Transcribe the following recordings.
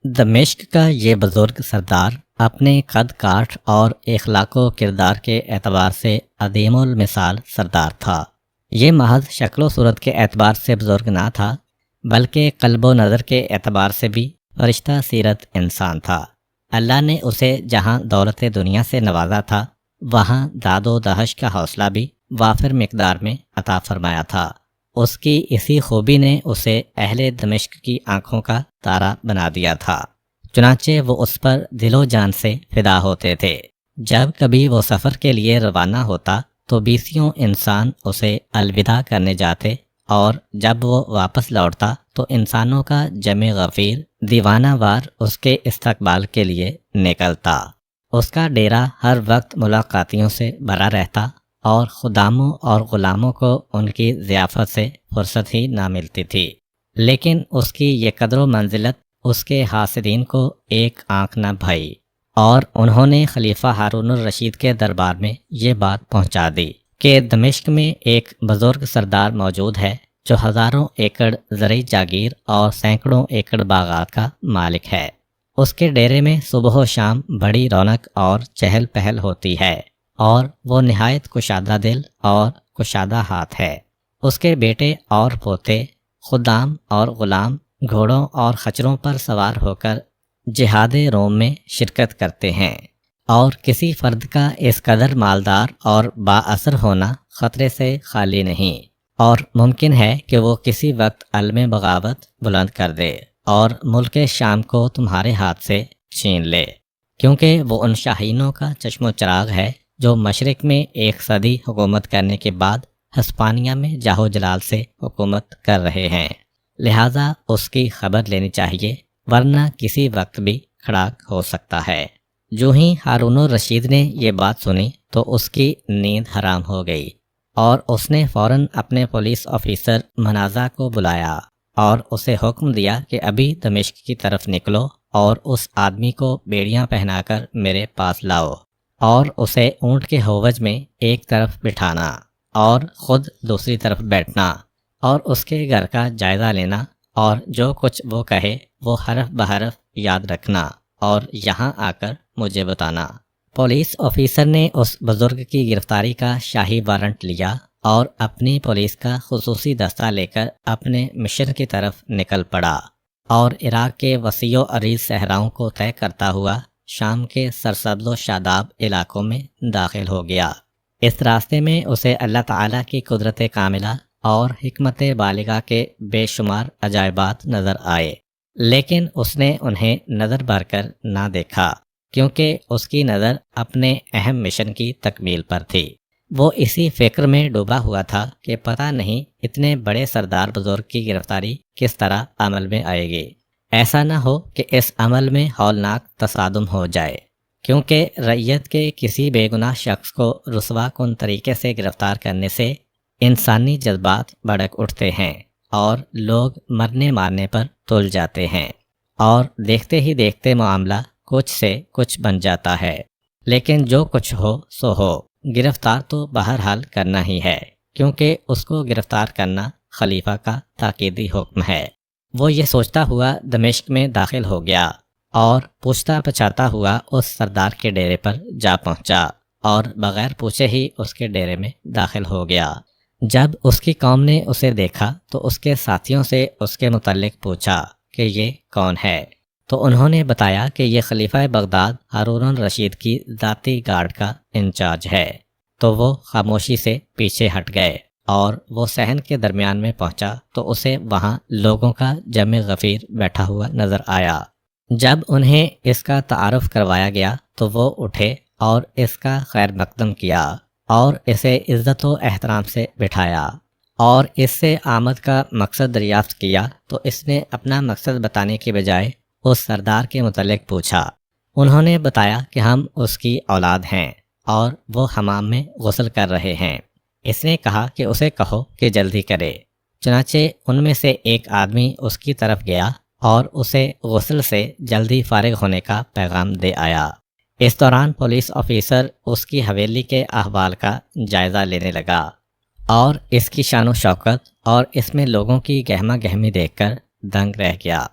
دمشق کا یہ بزرگ سردار اپنے قد کاٹھ اور اخلاق و کردار کے اعتبار سے عظیم المثال سردار تھا۔ یہ محض شکل و صورت کے اعتبار سے بزرگ نہ تھا، بلکہ قلب و نظر کے اعتبار سے بھی فرشتہ سیرت انسان تھا۔ اللہ نے اسے جہاں دولت دنیا سے نوازا تھا، وہاں داد و دہش کا حوصلہ بھی وافر مقدار میں عطا فرمایا تھا۔ اس کی اسی خوبی نے اسے اہل دمشق کی آنکھوں کا تارا بنا دیا تھا، چنانچہ وہ اس پر دل و جان سے فدا ہوتے تھے۔ جب کبھی وہ سفر کے لیے روانہ ہوتا تو بیسیوں انسان اسے الوداع کرنے جاتے، اور جب وہ واپس لوٹتا تو انسانوں کا جمع غفیر دیوانہ وار اس کے استقبال کے لیے نکلتا۔ اس کا ڈیرا ہر وقت ملاقاتیوں سے بھرا رہتا، اور خداموں اور غلاموں کو ان کی ضیافت سے فرصت ہی نہ ملتی تھی۔ لیکن اس کی یہ قدر و منزلت اس کے حاسدین کو ایک آنکھ نہ بھائی، اور انہوں نے خلیفہ ہارون الرشید کے دربار میں یہ بات پہنچا دی کہ دمشق میں ایک بزرگ سردار موجود ہے جو ہزاروں ایکڑ زرعی جاگیر اور سینکڑوں ایکڑ باغات کا مالک ہے۔ اس کے ڈیرے میں صبح و شام بڑی رونق اور چہل پہل ہوتی ہے، اور وہ نہایت کشادہ دل اور کشادہ ہاتھ ہے۔ اس کے بیٹے اور پوتے، خدام اور غلام گھوڑوں اور خچروں پر سوار ہو کر جہاد روم میں شرکت کرتے ہیں، اور کسی فرد کا اس قدر مالدار اور با اثر ہونا خطرے سے خالی نہیں، اور ممکن ہے کہ وہ کسی وقت علم بغاوت بلند کر دے اور ملک شام کو تمہارے ہاتھ سے چھین لے، کیونکہ وہ ان شاہینوں کا چشم و چراغ ہے جو مشرق میں 1 صدی حکومت کرنے کے بعد ہسپانیہ میں جاہ و جلال سے حکومت کر رہے ہیں۔ لہٰذا اس کی خبر لینی چاہیے، ورنہ کسی وقت بھی کھڑا ہو سکتا ہے۔ جو ہی ہارون الرشید نے یہ بات سنی تو اس کی نیند حرام ہو گئی، اور اس نے فوراً اپنے پولیس آفیسر منازع کو بلایا اور اسے حکم دیا کہ ابھی دمشق کی طرف نکلو اور اس آدمی کو بیڑیاں پہنا کر میرے پاس لاؤ، اور اسے اونٹ کے ہووج میں ایک طرف بٹھانا اور خود دوسری طرف بیٹھنا، اور اس کے گھر کا جائزہ لینا، اور جو کچھ وہ کہے وہ حرف بحرف یاد رکھنا، اور یہاں آ کر مجھے بتانا۔ پولیس آفیسر نے اس بزرگ کی گرفتاری کا شاہی وارنٹ لیا اور اپنی پولیس کا خصوصی دستہ لے کر اپنے مشن کی طرف نکل پڑا، اور عراق کے وسیع و عریض صحراؤں کو طے کرتا ہوا شام کے سرسبز و شاداب علاقوں میں داخل ہو گیا۔ اس راستے میں اسے اللہ تعالیٰ کی قدرت کاملہ اور حکمت بالغہ کے بے شمار عجائبات نظر آئے، لیکن اس نے انہیں نظر بھر کر نہ دیکھا، کیونکہ اس کی نظر اپنے اہم مشن کی تکمیل پر تھی۔ وہ اسی فکر میں ڈوبا ہوا تھا کہ پتہ نہیں اتنے بڑے سردار بزرگ کی گرفتاری کس طرح عمل میں آئے گی۔ ایسا نہ ہو کہ اس عمل میں ہولناک تصادم ہو جائے، کیونکہ رعیت کے کسی بے گناہ شخص کو رسوا کن طریقے سے گرفتار کرنے سے انسانی جذبات بھڑک اٹھتے ہیں، اور لوگ مرنے مارنے پر تل جاتے ہیں، اور دیکھتے ہی دیکھتے معاملہ کچھ سے کچھ بن جاتا ہے۔ لیکن جو کچھ ہو سو ہو، گرفتار تو بہرحال کرنا ہی ہے، کیونکہ اس کو گرفتار کرنا خلیفہ کا تاکیدی حکم ہے۔ وہ یہ سوچتا ہوا دمشق میں داخل ہو گیا، اور پوچھتا پچھاتا ہوا اس سردار کے ڈیرے پر جا پہنچا، اور بغیر پوچھے ہی اس کے ڈیرے میں داخل ہو گیا۔ جب اس کی قوم نے اسے دیکھا تو اس کے ساتھیوں سے اس کے متعلق پوچھا کہ یہ کون ہے، تو انہوں نے بتایا کہ یہ خلیفہ بغداد ہارون الرشید کی ذاتی گارڈ کا انچارج ہے۔ تو وہ خاموشی سے پیچھے ہٹ گئے، اور وہ صحن کے درمیان میں پہنچا تو اسے وہاں لوگوں کا جمع غفیر بیٹھا ہوا نظر آیا۔ جب انہیں اس کا تعارف کروایا گیا تو وہ اٹھے اور اس کا خیر مقدم کیا، اور اسے عزت و احترام سے بٹھایا، اور اس سے آمد کا مقصد دریافت کیا تو اس نے اپنا مقصد بتانے کی بجائے اس سردار کے متعلق پوچھا۔ انہوں نے بتایا کہ ہم اس کی اولاد ہیں، اور وہ حمام میں غسل کر رہے ہیں۔ اس نے کہا کہ اسے کہو کہ جلدی کرے۔ چنانچہ ان میں سے ایک آدمی اس کی طرف گیا اور اسے غسل سے جلدی فارغ ہونے کا پیغام دے آیا۔ اس دوران پولیس آفیسر اس کی حویلی کے احوال کا جائزہ لینے لگا، اور اس کی شان و شوکت اور اس میں لوگوں کی گہما گہمی دیکھ کر دنگ رہ گیا۔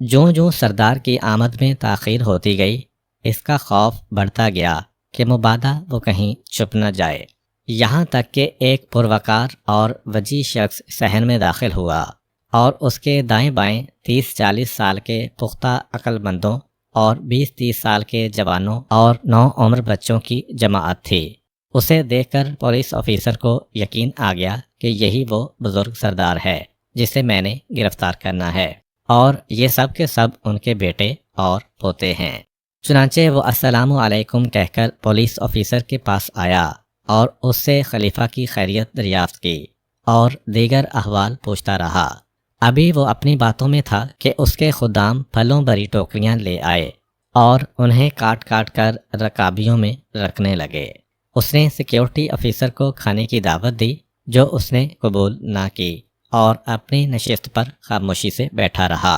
جوں جوں سردار کی آمد میں تاخیر ہوتی گئی، اس کا خوف بڑھتا گیا کہ مبادا وہ کہیں چھپ نہ جائے، یہاں تک کہ ایک پروقار اور وجیح شخص صحن میں داخل ہوا اور اس کے دائیں بائیں 30-40 سال کے پختہ عقل مندوں اور 20-30 سال کے جوانوں اور نوعمر بچوں کی جماعت تھی۔ اسے دیکھ کر پولیس آفیسر کو یقین آ گیا کہ یہی وہ بزرگ سردار ہے جسے میں نے گرفتار کرنا ہے، اور یہ سب کے سب ان کے بیٹے اور پوتے ہیں۔ چنانچہ وہ السلام علیکم کہہ کر پولیس آفیسر کے پاس آیا اور اس سے خلیفہ کی خیریت دریافت کی اور دیگر احوال پوچھتا رہا۔ ابھی وہ اپنی باتوں میں تھا کہ اس کے خدام پھلوں بھری ٹوکریاں لے آئے اور انہیں کاٹ کاٹ کر رکابیوں میں رکھنے لگے۔ اس نے سیکیورٹی آفیسر کو کھانے کی دعوت دی، جو اس نے قبول نہ کی اور اپنی نشست پر خاموشی سے بیٹھا رہا،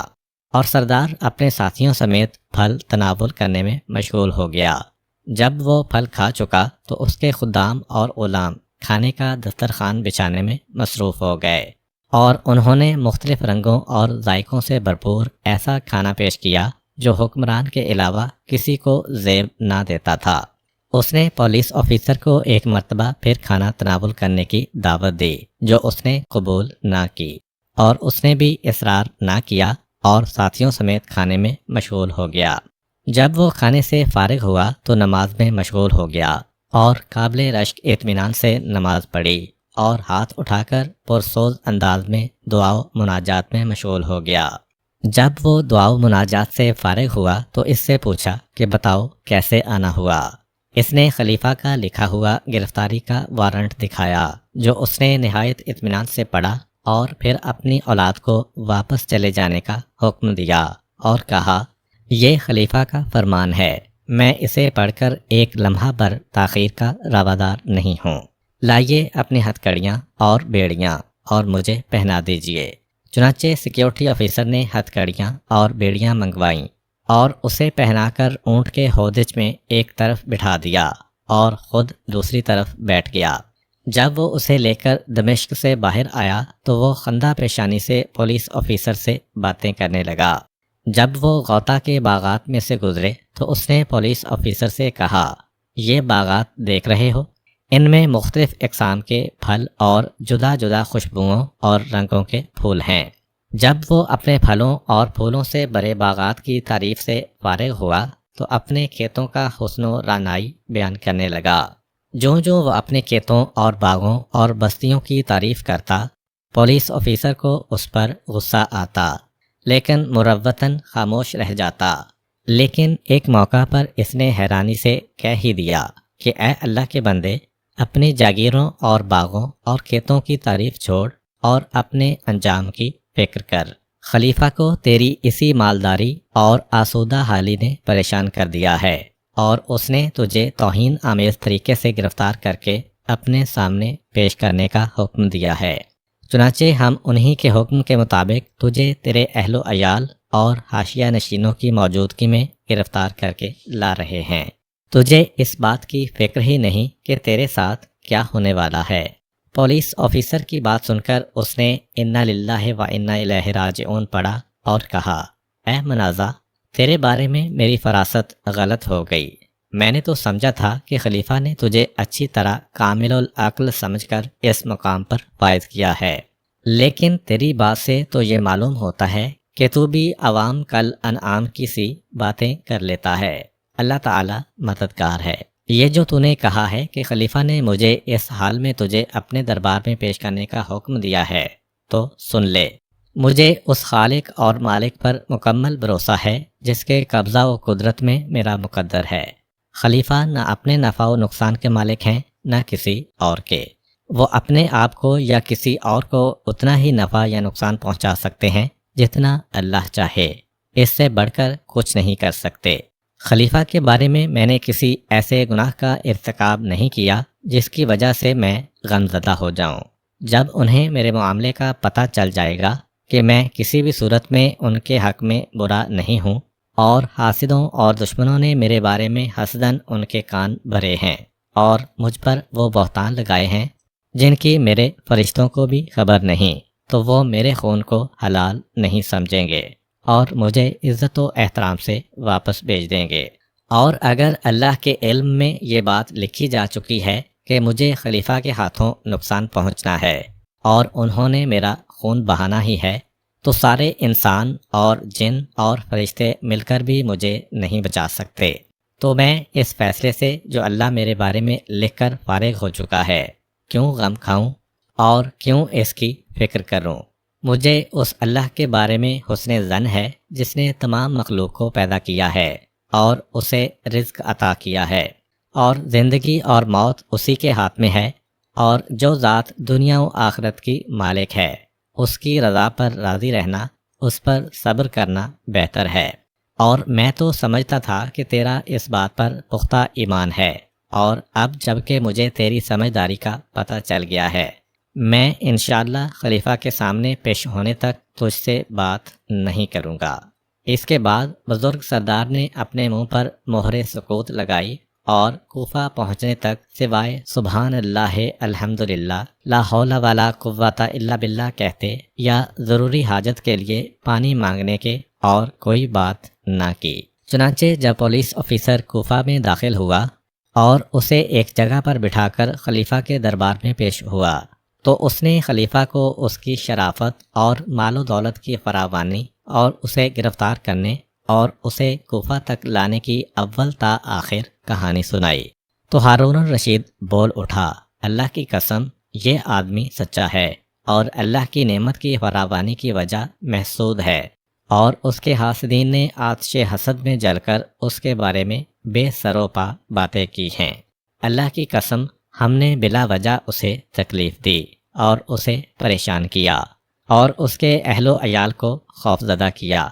اور سردار اپنے ساتھیوں سمیت پھل تناول کرنے میں مشغول ہو گیا۔ جب وہ پھل کھا چکا تو اس کے خدام اور غلام کھانے کا دسترخوان بچھانے میں مصروف ہو گئے، اور انہوں نے مختلف رنگوں اور ذائقوں سے بھرپور ایسا کھانا پیش کیا جو حکمران کے علاوہ کسی کو زیب نہ دیتا تھا۔ اس نے پولیس آفیسر کو ایک مرتبہ پھر کھانا تناول کرنے کی دعوت دی، جو اس نے قبول نہ کی، اور اس نے بھی اصرار نہ کیا اور ساتھیوں سمیت کھانے میں مشغول ہو گیا۔ جب وہ کھانے سے فارغ ہوا تو نماز میں مشغول ہو گیا اور قابل رشک اطمینان سے نماز پڑھی اور ہاتھ اٹھا کر پرسوز انداز میں دعا و مناجات میں مشغول ہو گیا۔ جب وہ دعا و مناجات سے فارغ ہوا تو اس سے پوچھا کہ بتاؤ کیسے آنا ہوا۔ اس نے خلیفہ کا لکھا ہوا گرفتاری کا وارنٹ دکھایا، جو اس نے نہایت اطمینان سے پڑھا اور پھر اپنی اولاد کو واپس چلے جانے کا حکم دیا اور کہا، یہ خلیفہ کا فرمان ہے، میں اسے پڑھ کر ایک لمحہ بھر تاخیر کا روادار نہیں ہوں۔ لائیے اپنی ہتھ کڑیاں اور بیڑیاں اور مجھے پہنا دیجیے۔ چنانچہ سیکیورٹی آفیسر نے ہتھ کڑیاں اور بیڑیاں منگوائیں اور اسے پہنا کر اونٹ کے ہودج میں ایک طرف بٹھا دیا اور خود دوسری طرف بیٹھ گیا۔ جب وہ اسے لے کر دمشق سے باہر آیا تو وہ خندہ پیشانی سے پولیس آفیسر سے باتیں کرنے لگا۔ جب وہ غوطہ کے باغات میں سے گزرے تو اس نے پولیس آفیسر سے کہا، یہ باغات دیکھ رہے ہو، ان میں مختلف اقسام کے پھل اور جدا جدا خوشبوؤں اور رنگوں کے پھول ہیں۔ جب وہ اپنے پھلوں اور پھولوں سے بھرے باغات کی تعریف سے فارغ ہوا تو اپنے کھیتوں کا حسن و رعنائی بیان کرنے لگا۔ جوں جوں وہ اپنے کھیتوں اور باغوں اور بستیوں کی تعریف کرتا، پولیس آفیسر کو اس پر غصہ آتا، لیکن مروتاً خاموش رہ جاتا۔ لیکن ایک موقع پر اس نے حیرانی سے کہہ ہی دیا کہ اے اللہ کے بندے، اپنی جاگیروں اور باغوں اور کھیتوں کی تعریف چھوڑ اور اپنے انجام کی فکر کر۔ خلیفہ کو تیری اسی مالداری اور آسودہ حالی نے پریشان کر دیا ہے، اور اس نے تجھے توہین آمیز طریقے سے گرفتار کر کے اپنے سامنے پیش کرنے کا حکم دیا ہے۔ چنانچہ ہم انہی کے حکم کے مطابق تجھے تیرے اہل و عیال اور حاشیہ نشینوں کی موجودگی میں گرفتار کر کے لا رہے ہیں۔ تجھے اس بات کی فکر ہی نہیں کہ تیرے ساتھ کیا ہونے والا ہے۔ پولیس آفیسر کی بات سن کر اس نے انا للہ و انا الیہ راجعون پڑھا اور کہا، اے منازع، تیرے بارے میں میری فراست غلط ہو گئی۔ میں نے تو سمجھا تھا کہ خلیفہ نے تجھے اچھی طرح کامل العقل سمجھ کر اس مقام پر فائز کیا ہے، لیکن تیری بات سے تو یہ معلوم ہوتا ہے کہ تو بھی عوام کل انعام کی سی باتیں کر لیتا ہے۔ اللہ تعالی مددگار ہے۔ یہ جو تو نے کہا ہے کہ خلیفہ نے مجھے اس حال میں تجھے اپنے دربار میں پیش کرنے کا حکم دیا ہے، تو سن لے۔ مجھے اس خالق اور مالک پر مکمل بھروسہ ہے جس کے قبضہ و قدرت میں میرا مقدر ہے۔ خلیفہ نہ اپنے نفع و نقصان کے مالک ہیں نہ کسی اور کے۔ وہ اپنے آپ کو یا کسی اور کو اتنا ہی نفع یا نقصان پہنچا سکتے ہیں جتنا اللہ چاہے، اس سے بڑھ کر کچھ نہیں کر سکتے۔ خلیفہ کے بارے میں میں نے کسی ایسے گناہ کا ارتکاب نہیں کیا جس کی وجہ سے میں غمزدہ ہو جاؤں۔ جب انہیں میرے معاملے کا پتہ چل جائے گا کہ میں کسی بھی صورت میں ان کے حق میں برا نہیں ہوں، اور حاسدوں اور دشمنوں نے میرے بارے میں حسداً ان کے کان بھرے ہیں اور مجھ پر وہ بہتان لگائے ہیں جن کی میرے فرشتوں کو بھی خبر نہیں، تو وہ میرے خون کو حلال نہیں سمجھیں گے اور مجھے عزت و احترام سے واپس بھیج دیں گے۔ اور اگر اللہ کے علم میں یہ بات لکھی جا چکی ہے کہ مجھے خلیفہ کے ہاتھوں نقصان پہنچنا ہے اور انہوں نے میرا خون بہانا ہی ہے، تو سارے انسان اور جن اور فرشتے مل کر بھی مجھے نہیں بچا سکتے۔ تو میں اس فیصلے سے جو اللہ میرے بارے میں لکھ کر فارغ ہو چکا ہے کیوں غم کھاؤں اور کیوں اس کی فکر کروں؟ مجھے اس اللہ کے بارے میں حسن ظن ہے جس نے تمام مخلوق کو پیدا کیا ہے اور اسے رزق عطا کیا ہے، اور زندگی اور موت اسی کے ہاتھ میں ہے، اور جو ذات دنیا و آخرت کی مالک ہے اس کی رضا پر راضی رہنا، اس پر صبر کرنا بہتر ہے۔ اور میں تو سمجھتا تھا کہ تیرا اس بات پر پختہ ایمان ہے، اور اب جب کہ مجھے تیری سمجھداری کا پتہ چل گیا ہے، میں انشاءاللہ خلیفہ کے سامنے پیش ہونے تک تجھ سے بات نہیں کروں گا۔ اس کے بعد بزرگ سردار نے اپنے منہ پر مہر سکوت لگائی اور کوفہ پہنچنے تک سوائے سبحان اللہ الحمدللہ لا حول ولا قوت الا باللہ کہتے یا ضروری حاجت کے لیے پانی مانگنے کے اور کوئی بات نہ کی۔ چنانچہ جب پولیس آفیسر کوفہ میں داخل ہوا اور اسے ایک جگہ پر بٹھا کر خلیفہ کے دربار میں پیش ہوا، تو اس نے خلیفہ کو اس کی شرافت اور مال و دولت کی فراوانی اور اسے گرفتار کرنے اور اسے کوفہ تک لانے کی اول تا آخر کہانی سنائی۔ تو ہارون الرشید بول اٹھا، اللہ کی قسم یہ آدمی سچا ہے اور اللہ کی نعمت کی فراوانی کی وجہ محسود ہے، اور اس کے حاسدین نے آتش حسد میں جل کر اس کے بارے میں بے سروپا باتیں کی ہیں۔ اللہ کی قسم ہم نے بلا وجہ اسے تکلیف دی اور اسے پریشان کیا اور اس کے اہل و عیال کو خوفزدہ کیا۔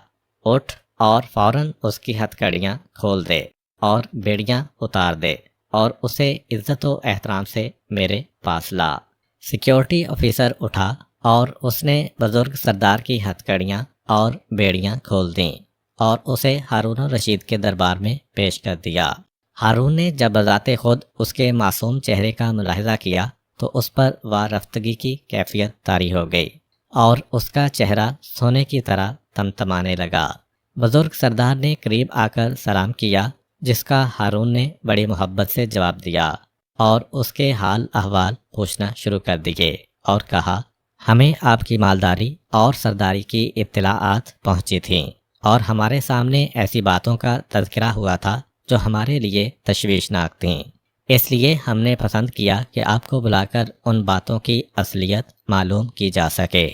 اٹھ اور فوراً اس کی ہتھکڑیاں کھول دے اور بیڑیاں اتار دے اور اسے عزت و احترام سے میرے پاس لا۔ سیکیورٹی آفیسر اٹھا اور اس نے بزرگ سردار کی ہتھکڑیاں اور بیڑیاں کھول دیں اور اسے ہارون الرشید کے دربار میں پیش کر دیا۔ ہارون نے جب بذات خود اس کے معصوم چہرے کا ملاحظہ کیا تو اس پر وارفتگی کی کیفیت طاری ہو گئی اور اس کا چہرہ سونے کی طرح تمتمانے لگا۔ بزرگ سردار نے قریب آ کر سلام کیا، جس کا ہارون نے بڑی محبت سے جواب دیا اور اس کے حال احوال پوچھنا شروع کر دیے اور کہا، ہمیں آپ کی مالداری اور سرداری کی اطلاعات پہنچی تھیں اور ہمارے سامنے ایسی باتوں کا تذکرہ ہوا تھا جو ہمارے لیے تشویشناک تھیں، اس لیے ہم نے پسند کیا کہ آپ کو بلا کر ان باتوں کی اصلیت معلوم کی جا سکے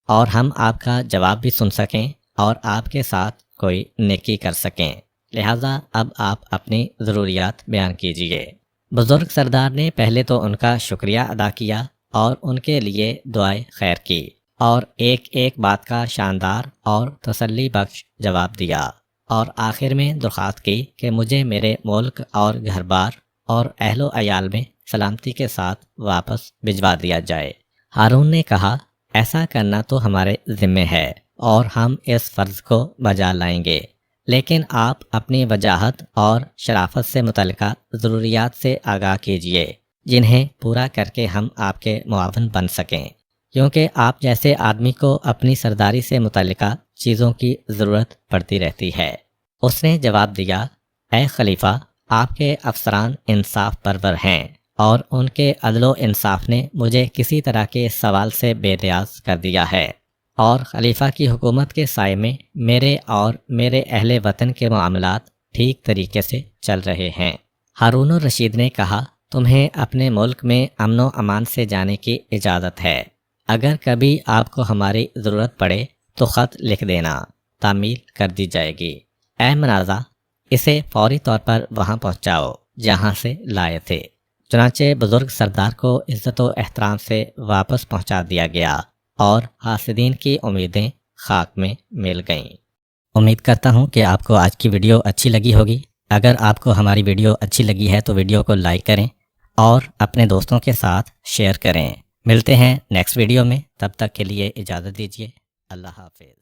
اور ہم آپ کا جواب بھی سن سکیں اور آپ کے ساتھ کوئی نیکی کر سکیں، لہٰذا اب آپ اپنی ضروریات بیان کیجیے۔ بزرگ سردار نے پہلے تو ان کا شکریہ ادا کیا اور ان کے لیے دعائے خیر کی اور ایک ایک بات کا شاندار اور تسلی بخش جواب دیا، اور آخر میں درخواست کی کہ مجھے میرے ملک اور گھر بار اور اہل و عیال میں سلامتی کے ساتھ واپس بھجوا دیا جائے۔ ہارون نے کہا، ایسا کرنا تو ہمارے ذمے ہے اور ہم اس فرض کو بجا لائیں گے، لیکن آپ اپنی وجاہت اور شرافت سے متعلقہ ضروریات سے آگاہ کیجیے جنہیں پورا کر کے ہم آپ کے معاون بن سکیں، کیونکہ آپ جیسے آدمی کو اپنی سرداری سے متعلقہ چیزوں کی ضرورت پڑتی رہتی ہے۔ اس نے جواب دیا، اے خلیفہ، آپ کے افسران انصاف پرور ہیں اور ان کے عدل و انصاف نے مجھے کسی طرح کے سوال سے بے نیاز کر دیا ہے، اور خلیفہ کی حکومت کے سائے میں میرے اور میرے اہل وطن کے معاملات ٹھیک طریقے سے چل رہے ہیں۔ ہارون الرشید نے کہا، تمہیں اپنے ملک میں امن و امان سے جانے کی اجازت ہے، اگر کبھی آپ کو ہماری ضرورت پڑے تو خط لکھ دینا، تعمیل کر دی جائے گی۔ اے منازع، اسے فوری طور پر وہاں پہنچاؤ جہاں سے لائے تھے۔ چنانچہ بزرگ سردار کو عزت و احترام سے واپس پہنچا دیا گیا اور حاسدین کی امیدیں خاک میں مل گئیں۔ امید کرتا ہوں کہ آپ کو آج کی ویڈیو اچھی لگی ہوگی۔ اگر آپ کو ہماری ویڈیو اچھی لگی ہے تو ویڈیو کو لائک کریں اور اپنے دوستوں کے ساتھ شیئر کریں۔ ملتے ہیں نیکسٹ ویڈیو میں، تب تک کے لیے اجازت دیجیے۔ اللہ حافظ۔